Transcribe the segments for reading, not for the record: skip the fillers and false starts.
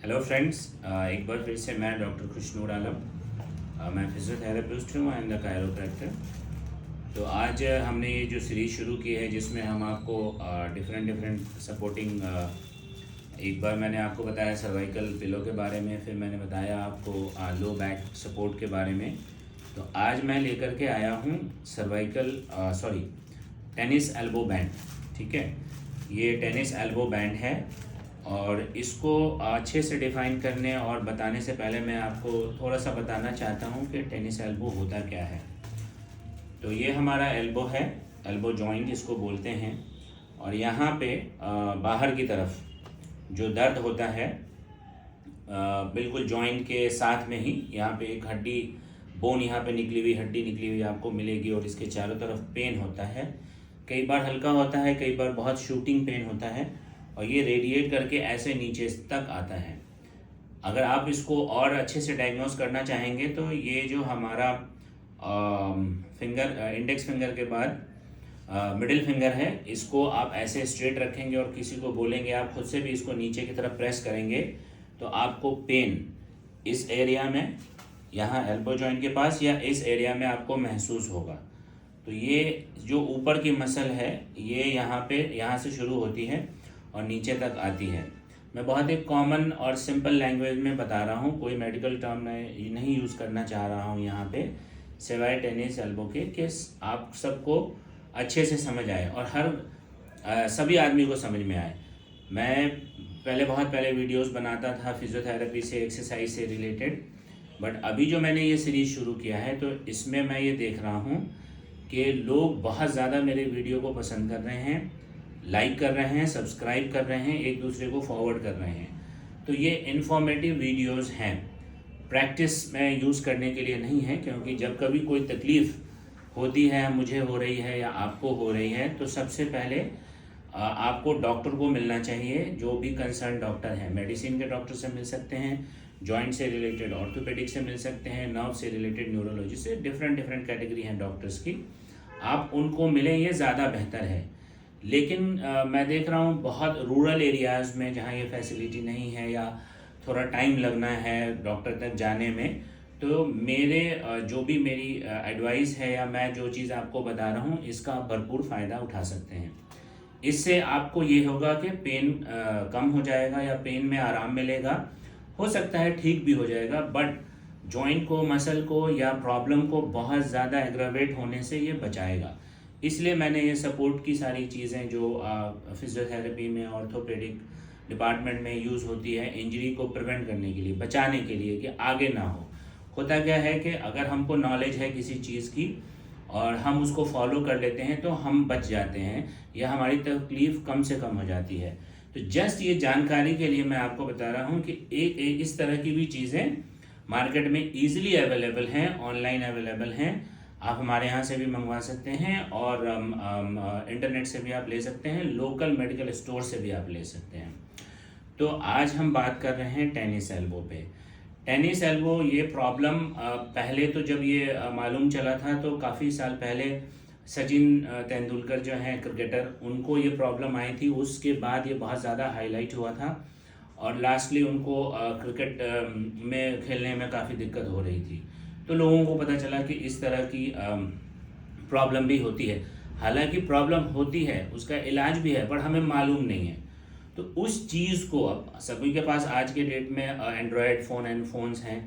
Hello friends, एक बार फिर से मैं डॉक्टर खुशनूर आलम, मैं फिजियोथेरेपिस्ट हूँ एंड द कायरोप्रैक्टर। तो आज हमने ये जो सीरीज़ शुरू की है जिसमें हम आपको डिफरेंट डिफरेंट सपोर्टिंग, एक बार मैंने आपको बताया सर्वाइकल पिलो के बारे में, फिर मैंने बताया आपको लो बैक सपोर्ट के बारे में। तो आज मैं लेकर के आया हूँ टेनिस एल्बो बैंड। ठीक है, ये टेनिस एल्बो बैंड है और इसको अच्छे से डिफ़ाइन करने और बताने से पहले मैं आपको थोड़ा सा बताना चाहता हूँ कि टेनिस एल्बो होता क्या है। तो ये हमारा एल्बो है, एल्बो जॉइंट इसको बोलते हैं। और यहाँ पे बाहर की तरफ जो दर्द होता है बिल्कुल जॉइंट के साथ में ही यहाँ पे एक हड्डी बोन, यहाँ पे निकली हुई हड्डी निकली हुई आपको मिलेगी और इसके चारों तरफ पेन होता है। कई बार हल्का होता है, कई बार बहुत शूटिंग पेन होता है और ये रेडिएट करके ऐसे नीचे तक आता है। अगर आप इसको और अच्छे से डायग्नोस करना चाहेंगे तो ये जो हमारा इंडेक्स फिंगर के बाद मिडिल फिंगर है, इसको आप ऐसे स्ट्रेट रखेंगे और किसी को बोलेंगे, आप खुद से भी इसको नीचे की तरफ प्रेस करेंगे तो आपको पेन इस एरिया में, यहाँ एल्बो जॉइंट के पास या इस एरिया में आपको महसूस होगा। तो ये जो ऊपर की मसल है ये यहाँ से शुरू होती है और नीचे तक आती है। मैं बहुत एक कॉमन और सिंपल लैंग्वेज में बता रहा हूँ, कोई मेडिकल टर्म नहीं यूज़ करना चाह रहा हूँ यहाँ पे, सिवाय टेनिस एल्बो के, कि आप सबको अच्छे से समझ आए और सभी आदमी को समझ में आए। मैं बहुत पहले वीडियोस बनाता था फिजियोथेरेपी से, एक्सरसाइज से रिलेटेड, बट अभी जो मैंने ये सीरीज़ शुरू किया है तो इसमें मैं ये देख रहा हूँ कि लोग बहुत ज़्यादा मेरे वीडियो को पसंद कर रहे हैं, लाइक कर रहे हैं, सब्सक्राइब कर रहे हैं, एक दूसरे को फॉरवर्ड कर रहे हैं। तो ये इन्फॉर्मेटिव वीडियोस हैं, प्रैक्टिस में यूज़ करने के लिए नहीं है, क्योंकि जब कभी कोई तकलीफ़ होती है, मुझे हो रही है या आपको हो रही है, तो सबसे पहले आपको डॉक्टर को मिलना चाहिए, जो भी कंसर्न डॉक्टर हैं। मेडिसिन के डॉक्टर से मिल सकते हैं, जॉइंट से रिलेटेड ऑर्थोपेडिक से मिल सकते हैं, नर्व से रिलेटेड न्यूरोलॉजी से, डिफरेंट कैटेगरी हैं डॉक्टर्स की, आप उनको मिलें, ये ज़्यादा बेहतर है। लेकिन मैं देख रहा हूँ बहुत रूरल एरियाज़ में जहाँ ये फैसिलिटी नहीं है या थोड़ा टाइम लगना है डॉक्टर तक जाने में, तो जो भी मेरी एडवाइस है या मैं जो चीज़ आपको बता रहा हूँ, इसका आप भरपूर फ़ायदा उठा सकते हैं। इससे आपको ये होगा कि पेन कम हो जाएगा या पेन में आराम मिलेगा, हो सकता है ठीक भी हो जाएगा, बट जॉइंट को, मसल को या प्रॉब्लम को बहुत ज़्यादा एग्रावेट होने से ये बचाएगा। इसलिए मैंने ये सपोर्ट की सारी चीज़ें जो फिजियोथेरेपी में, ऑर्थोपेडिक डिपार्टमेंट में यूज़ होती है, इंजरी को प्रिवेंट करने के लिए, बचाने के लिए कि आगे ना हो। होता क्या है कि अगर हमको नॉलेज है किसी चीज़ की और हम उसको फॉलो कर लेते हैं तो हम बच जाते हैं या हमारी तकलीफ़ कम से कम हो जाती है। तो जस्ट ये जानकारी के लिए मैं आपको बता रहा हूँ कि एक इस तरह की भी चीज़ें मार्केट में ईजिली अवेलेबल हैं, ऑनलाइन अवेलेबल हैं, आप हमारे यहाँ से भी मंगवा सकते हैं और इंटरनेट से भी आप ले सकते हैं, लोकल मेडिकल स्टोर से भी आप ले सकते हैं। तो आज हम बात कर रहे हैं टेनिस एल्बो पे। टेनिस एल्बो ये प्रॉब्लम पहले तो जब ये मालूम चला था तो काफ़ी साल पहले सचिन तेंदुलकर जो हैं क्रिकेटर, उनको ये प्रॉब्लम आई थी। उसके बाद ये बहुत ज़्यादा हाईलाइट हुआ था और लास्टली उनको क्रिकेट में खेलने में काफ़ी दिक्कत हो रही थी। तो लोगों को पता चला कि इस तरह की प्रॉब्लम भी होती है। हालांकि प्रॉब्लम होती है, उसका इलाज भी है, पर हमें मालूम नहीं है। तो उस चीज़ को, अब सभी के पास आज के डेट में एंड्रॉयड फ़ोन्स हैं,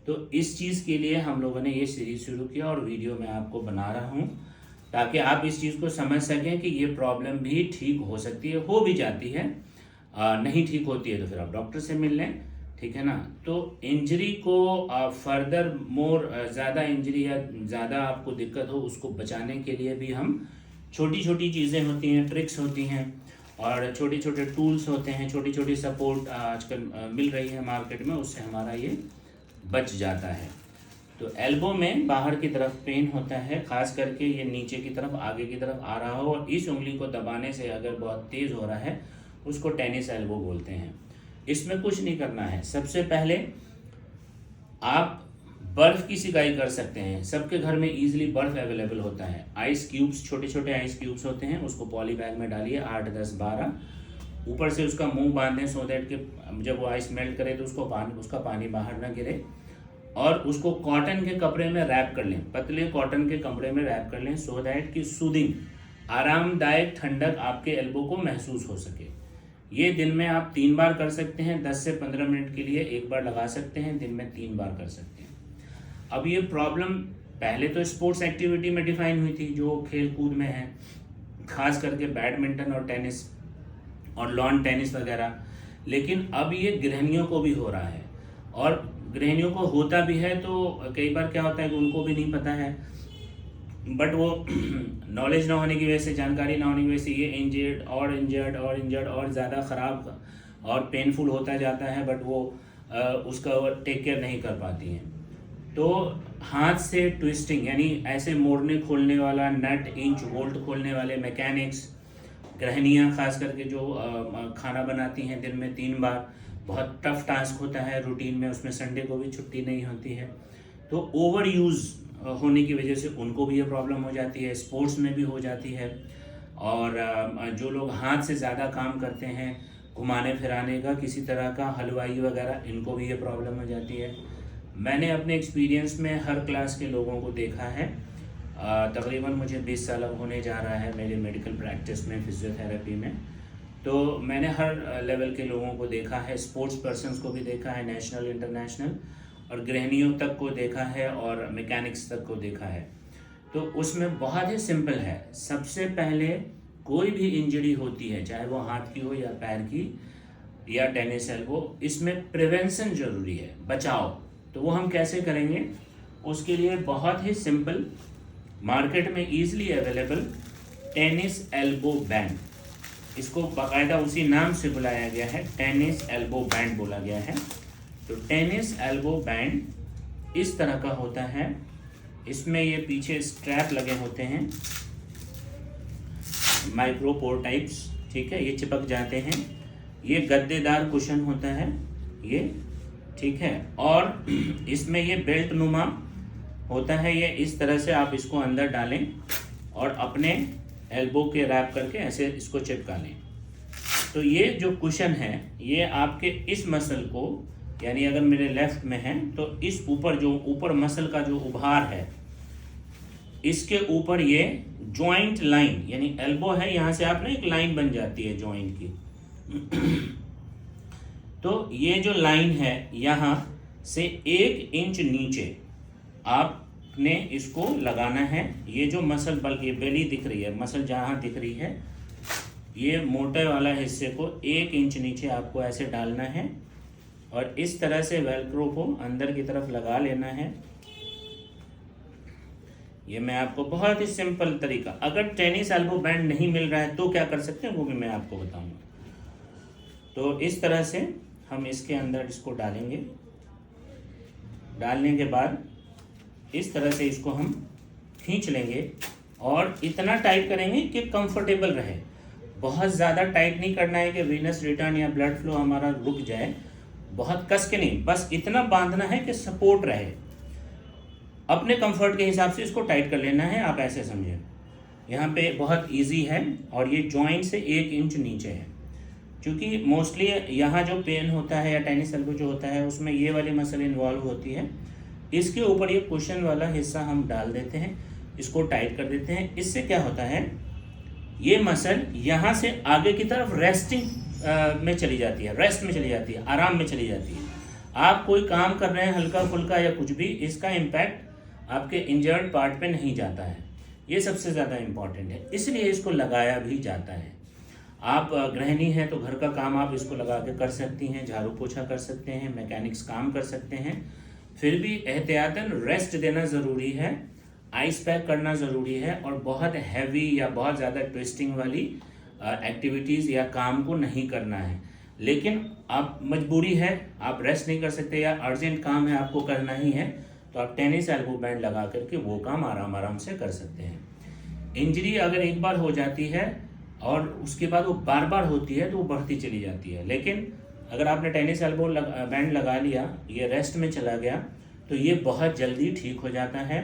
तो इस चीज़ के लिए हम लोगों ने ये सीरीज़ शुरू किया और वीडियो मैं आपको बना रहा हूँ ताकि आप इस चीज़ को समझ सकें कि ये प्रॉब्लम भी ठीक हो सकती है, हो भी जाती है। नहीं ठीक होती है तो फिर आप डॉक्टर से मिल लें, ठीक है ना। तो इंजरी को फर्दर ज़्यादा इंजरी या ज़्यादा आपको दिक्कत हो, उसको बचाने के लिए भी हम छोटी छोटी चीज़ें होती हैं, ट्रिक्स होती हैं और छोटे छोटे टूल्स होते हैं, छोटी छोटी सपोर्ट आजकल मिल रही है मार्केट में, उससे हमारा ये बच जाता है। तो एल्बो में बाहर की तरफ पेन होता है, खास करके ये नीचे की तरफ, आगे की तरफ आ रहा हो और इस उंगली को दबाने से अगर बहुत तेज़ हो रहा है, उसको टेनिस एल्बो बोलते हैं। इसमें कुछ नहीं करना है। सबसे पहले आप बर्फ़ की सिकाई कर सकते हैं। सबके घर में ईजिली बर्फ़ अवेलेबल होता है। आइस क्यूब्स, छोटे छोटे आइस क्यूब्स होते हैं, उसको पॉली बैग में डालिए, 8, 10, 12, ऊपर से उसका मुंह बांधें सो दैट कि जब वो आइस मेल्ट करे तो उसका पानी बाहर ना गिरे, और उसको कॉटन के कपड़े में रैप कर लें, पतले कॉटन के कपड़े में रैप कर लें, सो दैट कि सूदिंग, आरामदायक ठंडक आपके एल्बो को महसूस हो सके। ये दिन में आप 3 बार कर सकते हैं, 10 से 15 मिनट के लिए एक बार लगा सकते हैं, दिन में 3 बार कर सकते हैं। अब ये प्रॉब्लम पहले तो स्पोर्ट्स एक्टिविटी में डिफाइन हुई थी, जो खेल कूद में है, खास करके बैडमिंटन और टेनिस और लॉन टेनिस वगैरह, लेकिन अब ये गृहिणियों को भी हो रहा है। और गृहिणियों को होता भी है तो कई बार क्या होता है कि उनको भी नहीं पता है, बट वो नॉलेज ना होने की वजह से, जानकारी ना होने की वजह से ये इंजर्ड और ज़्यादा ख़राब और पेनफुल होता जाता है, बट वो उसका टेक केयर नहीं कर पाती हैं। तो हाथ से ट्विस्टिंग, यानी ऐसे मोड़ने खोलने वाला, नट इंच बोल्ट खोलने वाले मैकेनिक्स, गृहिणियाँ खास करके जो खाना बनाती हैं दिन में 3 बार, बहुत टफ टास्क होता है रूटीन में, उसमें संडे को भी छुट्टी नहीं होती है, तो ओवर यूज़ होने की वजह से उनको भी ये प्रॉब्लम हो जाती है, स्पोर्ट्स में भी हो जाती है। और जो लोग हाथ से ज़्यादा काम करते हैं, घुमाने फिराने का, किसी तरह का हलवाई वगैरह, इनको भी ये प्रॉब्लम हो जाती है। मैंने अपने एक्सपीरियंस में हर क्लास के लोगों को देखा है। तकरीबन मुझे 20 साल अब होने जा रहा है मेरे मेडिकल प्रैक्टिस में, फिजियोथेरेपी में, तो मैंने हर लेवल के लोगों को देखा है, स्पोर्ट्स पर्सन्स को भी देखा है, नेशनल इंटरनेशनल, और गृहिणियों तक को देखा है, और मैकेनिक्स तक को देखा है। तो उसमें बहुत ही सिंपल है। सबसे पहले कोई भी इंजरी होती है, चाहे वो हाथ की हो या पैर की या टेनिस एल्बो, इसमें प्रिवेंशन ज़रूरी है, बचाव। तो वो हम कैसे करेंगे? उसके लिए बहुत ही सिंपल, मार्केट में easily available tennis elbow band, इसको बाकायदा उसी नाम से बुलाया गया है, टेनिस एल्बो बैंड बोला गया है। तो टेनिस एल्बो बैंड इस तरह का होता है, इसमें ये पीछे स्ट्रैप लगे होते हैं, माइक्रोपोर टाइप्स, ठीक है, ये चिपक जाते हैं। ये गद्देदार कुशन होता है ये, ठीक है, और इसमें ये बेल्ट नुमा होता है। ये इस तरह से आप इसको अंदर डालें और अपने एल्बो के रैप करके ऐसे इसको चिपका लें। तो ये जो कुशन है, ये आपके इस मसल को, यानी अगर मेरे लेफ्ट में है तो इस ऊपर, जो ऊपर मसल का जो उभार है, इसके ऊपर ये जॉइंट लाइन, यानी एल्बो है, यहाँ से आप ना एक लाइन बन जाती है जॉइंट की। तो ये जो लाइन है, यहाँ से 1 इंच नीचे आपने इसको लगाना है। ये जो मसल, बल्कि बेली दिख रही है, मसल जहाँ दिख रही है, ये मोटे वाला हिस्से को 1 इंच नीचे आपको ऐसे डालना है, और इस तरह से वेलक्रो को अंदर की तरफ लगा लेना है। ये मैं आपको बहुत ही सिंपल तरीका, अगर टेनिस एल्बो बैंड नहीं मिल रहा है तो क्या कर सकते हैं वो भी मैं आपको बताऊंगा। तो इस तरह से हम इसके अंदर इसको डालेंगे। डालने के बाद इस तरह से इसको हम खींच लेंगे और इतना टाइट करेंगे कि कंफर्टेबल रहे। बहुत ज़्यादा टाइट नहीं करना है कि वीनस रिटर्न या ब्लड फ्लो हमारा रुक जाए, बहुत कस के नहीं, बस इतना बांधना है कि सपोर्ट रहे। अपने कंफर्ट के हिसाब से इसको टाइट कर लेना है, आप ऐसे समझें। यहाँ पे बहुत इजी है, और ये जॉइंट से 1 इंच नीचे है, क्योंकि मोस्टली यहाँ जो पेन होता है या टेनिस एल्बो जो होता है उसमें ये वाली मसल इन्वॉल्व होती है। इसके ऊपर ये कुशन वाला हिस्सा हम डाल देते हैं, इसको टाइट कर देते हैं। इससे क्या होता है, ये मसल यहाँ से आगे की तरफ रेस्टिंग में चली जाती है, रेस्ट में चली जाती है, आराम में चली जाती है। आप कोई काम कर रहे हैं हल्का फुल्का या कुछ भी, इसका इम्पैक्ट आपके इंजर्ड पार्ट पे नहीं जाता है। ये सबसे ज़्यादा इम्पॉर्टेंट है, इसलिए इसको लगाया भी जाता है। आप गृहिणी हैं तो घर का काम आप इसको लगा के कर सकती हैं, झाड़ू पोछा कर सकते हैं, मैकेनिक्स काम कर सकते हैं। फिर भी एहतियातन रेस्ट देना ज़रूरी है, आइस पैक करना ज़रूरी है, और बहुत हैवी या बहुत ज़्यादा ट्विस्टिंग वाली एक्टिविटीज़ या काम को नहीं करना है। लेकिन आप मजबूरी है, आप रेस्ट नहीं कर सकते या अर्जेंट काम है आपको करना ही है, तो आप टेनिस एल्बो बैंड लगा करके वो काम आराम आराम से कर सकते हैं। इंजरी अगर एक बार हो जाती है और उसके बाद वो बार बार होती है तो वो बढ़ती चली जाती है, लेकिन अगर आपने टेनिस एल्बो बैंड लगा लिया, ये रेस्ट में चला गया, तो ये बहुत जल्दी ठीक हो जाता है,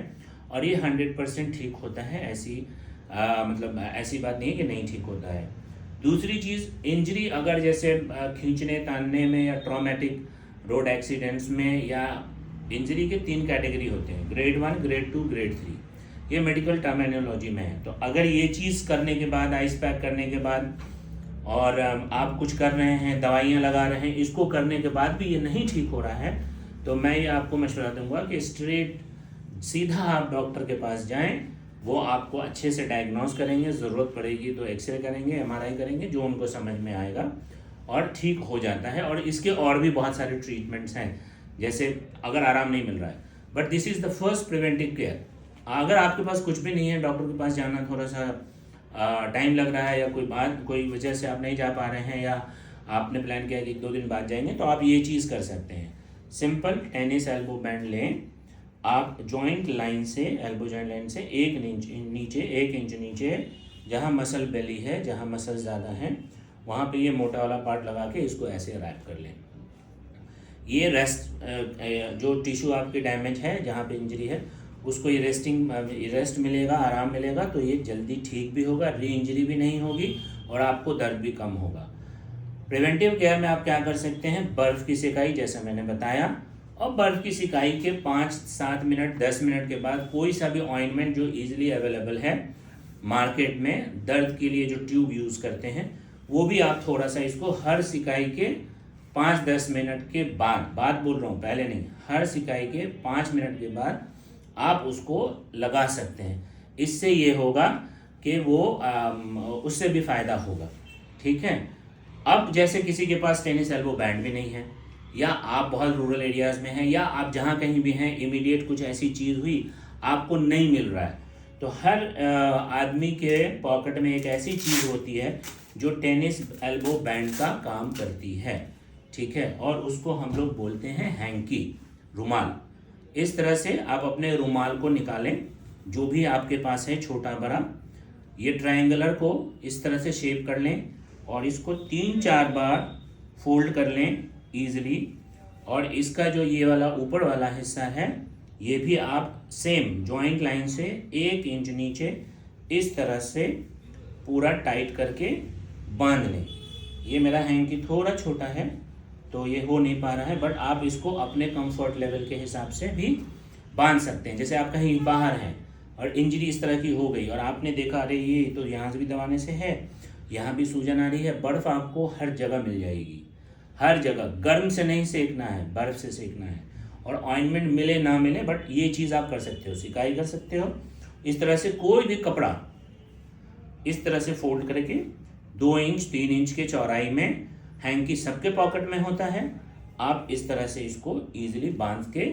और ये 100% ठीक होता है। ऐसी मतलब ऐसी बात नहीं है कि नहीं ठीक होता है। दूसरी चीज़, इंजरी अगर जैसे खींचने तानने में या ट्रॉमेटिक रोड एक्सीडेंट्स में, या इंजरी के 3 कैटेगरी होते हैं, ग्रेड 1, ग्रेड 2, ग्रेड 3, ये मेडिकल टर्मिनोलॉजी में है। तो अगर ये चीज़ करने के बाद, आइस पैक करने के बाद, और आप कुछ कर रहे हैं, दवाइयाँ लगा रहे हैं, इसको करने के बाद भी ये नहीं ठीक हो रहा है, तो मैं ये आपको मशवरा दूंगा कि स्ट्रेट सीधा आप डॉक्टर के पास जाएं। वो आपको अच्छे से डायग्नोस करेंगे, ज़रूरत पड़ेगी तो एक्सरे करेंगे, एमआरआई करेंगे, जो उनको समझ में आएगा, और ठीक हो जाता है। और इसके और भी बहुत सारे ट्रीटमेंट्स हैं, जैसे अगर आराम नहीं मिल रहा है, but this is the first preventive care. अगर आपके पास कुछ भी नहीं है, डॉक्टर के पास जाना थोड़ा सा टाइम लग रहा है, या कोई वजह से आप नहीं जा पा रहे हैं, या आपने प्लान किया कि 2 दिन बाद जाएंगे, तो आप ये चीज़ कर सकते हैं। सिंपल टेनिस एल्बो बैंड लें, आप जॉइंट लाइन से, एल्बो जॉइंट लाइन से 1 इंच नीचे, जहाँ मसल बेली है, जहाँ मसल ज़्यादा है, वहाँ पे ये मोटा वाला पार्ट लगा के इसको ऐसे रैप कर लें। ये जो टिश्यू आपके डैमेज है, जहाँ पे इंजरी है, उसको ये रेस्ट मिलेगा, आराम मिलेगा, तो ये जल्दी ठीक भी होगा, री इंजरी भी नहीं होगी, और आपको दर्द भी कम होगा। प्रिवेंटिव केयर में आप क्या कर सकते हैं, बर्फ़ की सिकाई, जैसा मैंने बताया, और बर्फ़ की सिकाई के 5-7 मिनट 10 मिनट के बाद कोई सा भी ऑइंटमेंट जो ईजिली अवेलेबल है मार्केट में, दर्द के लिए जो ट्यूब यूज़ करते हैं, वो भी आप थोड़ा सा इसको हर सिकाई के 5-10 मिनट के बाद बोल रहा हूँ, पहले नहीं, हर सिकाई के 5 मिनट के बाद आप उसको लगा सकते हैं। इससे ये होगा कि वो उससे भी फ़ायदा होगा, ठीक है। अब जैसे किसी के पास टेनिस एल्बो बैंड भी नहीं है, या आप बहुत रूरल एरियाज़ में हैं, या आप जहाँ कहीं भी हैं, इमीडिएट कुछ ऐसी चीज़ हुई, आपको नहीं मिल रहा है, तो हर आदमी के पॉकेट में एक ऐसी चीज़ होती है जो टेनिस एल्बो बैंड का काम करती है, ठीक है, और उसको हम लोग बोलते हैं हैंकी, रुमाल। इस तरह से आप अपने रुमाल को निकालें, जो भी आपके पास है, छोटा बड़ा, ये ट्रायंगुलर को इस तरह से शेप कर लें, और इसको 3-4 बार फोल्ड कर लें ईजिली, और इसका जो ये वाला ऊपर वाला हिस्सा है, ये भी आप सेम जॉइंट लाइन से 1 इंच नीचे इस तरह से पूरा टाइट करके बांध लें। ये मेरा हैंकी थोड़ा छोटा है तो ये हो नहीं पा रहा है, बट आप इसको अपने कंफर्ट लेवल के हिसाब से भी बांध सकते हैं। जैसे आप कहीं बाहर हैं और इंजरी इस तरह की हो गई, और आपने देखा अरे ये तो यहाँ से भी दबाने से है, यहाँ भी सूजन आ रही है, बर्फ़ आपको हर जगह मिल जाएगी, हर जगह। गर्म से नहीं सेकना है, बर्फ़ से सेकना है, और ऑइंटमेंट मिले ना मिले, बट ये चीज़ आप कर सकते हो, सिकाई कर सकते हो। इस तरह से कोई भी कपड़ा इस तरह से फोल्ड करके 2 इंच 3 इंच के चौड़ाई में, हैंकी सबके पॉकेट में होता है, आप इस तरह से इसको ईजिली बांध के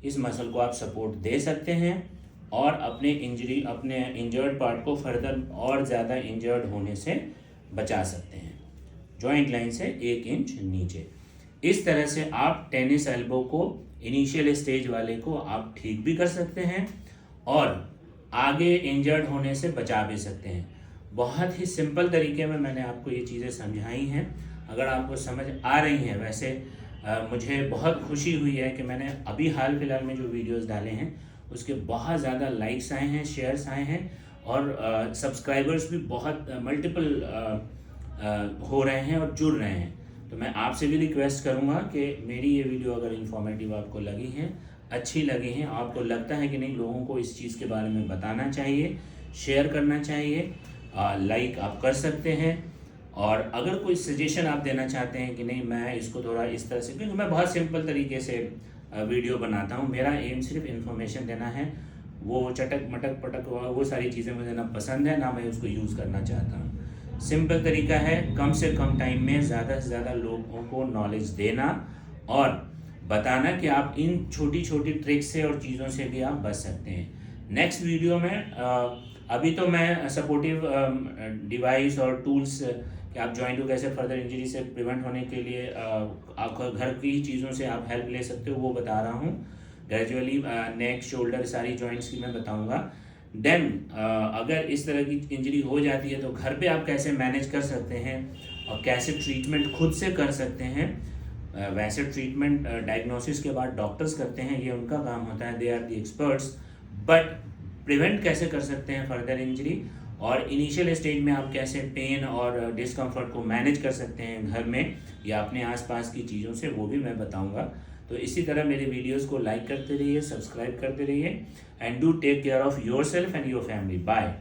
इस मसल को आप सपोर्ट दे सकते हैं, और अपने इंजर्ड पार्ट को फर्दर और ज़्यादा इंजर्ड होने से बचा सकते हैं। जॉइंट लाइन से 1 इंच नीचे, इस तरह से आप टेनिस एल्बो को, इनिशियल स्टेज वाले को आप ठीक भी कर सकते हैं, और आगे इंजर्ड होने से बचा भी सकते हैं। बहुत ही सिंपल तरीके में मैंने आपको ये चीज़ें समझाई हैं। अगर आपको समझ आ रही हैं, वैसे मुझे बहुत खुशी हुई है कि मैंने अभी हाल फिलहाल में जो वीडियोस डाले हैं उसके बहुत ज़्यादा लाइक्स आए हैं, शेयर्स आए हैं, और सब्सक्राइबर्स भी बहुत मल्टीपल हो रहे हैं और जुड़ रहे हैं। तो मैं आपसे भी रिक्वेस्ट करूंगा कि मेरी ये वीडियो अगर इन्फॉर्मेटिव आपको लगी है, अच्छी लगी है, आपको लगता है कि नहीं लोगों को इस चीज़ के बारे में बताना चाहिए, शेयर करना चाहिए, लाइक आप कर सकते हैं। और अगर कोई सजेशन आप देना चाहते हैं कि नहीं मैं इसको थोड़ा इस तरह से, क्योंकि मैं बहुत सिंपल तरीके से वीडियो बनाता हूँ, मेरा एम सिर्फ इन्फॉर्मेशन देना है, वो चटक मटक पटक वो सारी चीज़ें मुझे ना पसंद है, ना मैं उसको यूज़ करना चाहता हूँ। सिंपल तरीका है, कम से कम टाइम में ज़्यादा से ज़्यादा लोगों को नॉलेज देना और बताना कि आप इन छोटी छोटी ट्रिक्स से और चीज़ों से भी आप बच सकते हैं। नेक्स्ट वीडियो में अभी तो मैं सपोर्टिव डिवाइस और टूल्स कि आप जॉइंट को कैसे फर्दर इंजरी से प्रिवेंट होने के लिए आप घर की चीज़ों से आप हेल्प ले सकते हो, वो बता रहा हूँ। ग्रेजुअली नेक, शोल्डर, सारी जॉइंट्स की मैं बताऊँगा। देन अगर इस तरह की इंजरी हो जाती है तो घर पे आप कैसे मैनेज कर सकते हैं और कैसे ट्रीटमेंट खुद से कर सकते हैं। वैसे ट्रीटमेंट डायग्नोसिस के बाद डॉक्टर्स करते हैं, ये उनका काम होता है, they are the experts. But prevent कैसे कर सकते हैं फर्दर इंजरी और इनिशियल स्टेज में आप कैसे पेन और डिस्कम्फर्ट को मैनेज कर सकते हैं घर में या अपने आसपास की चीज़ों से, वो भी मैं बताऊंगा। तो इसी तरह मेरे वीडियोस को लाइक करते रहिए, सब्सक्राइब करते रहिए, and do take care of yourself and your family. Bye.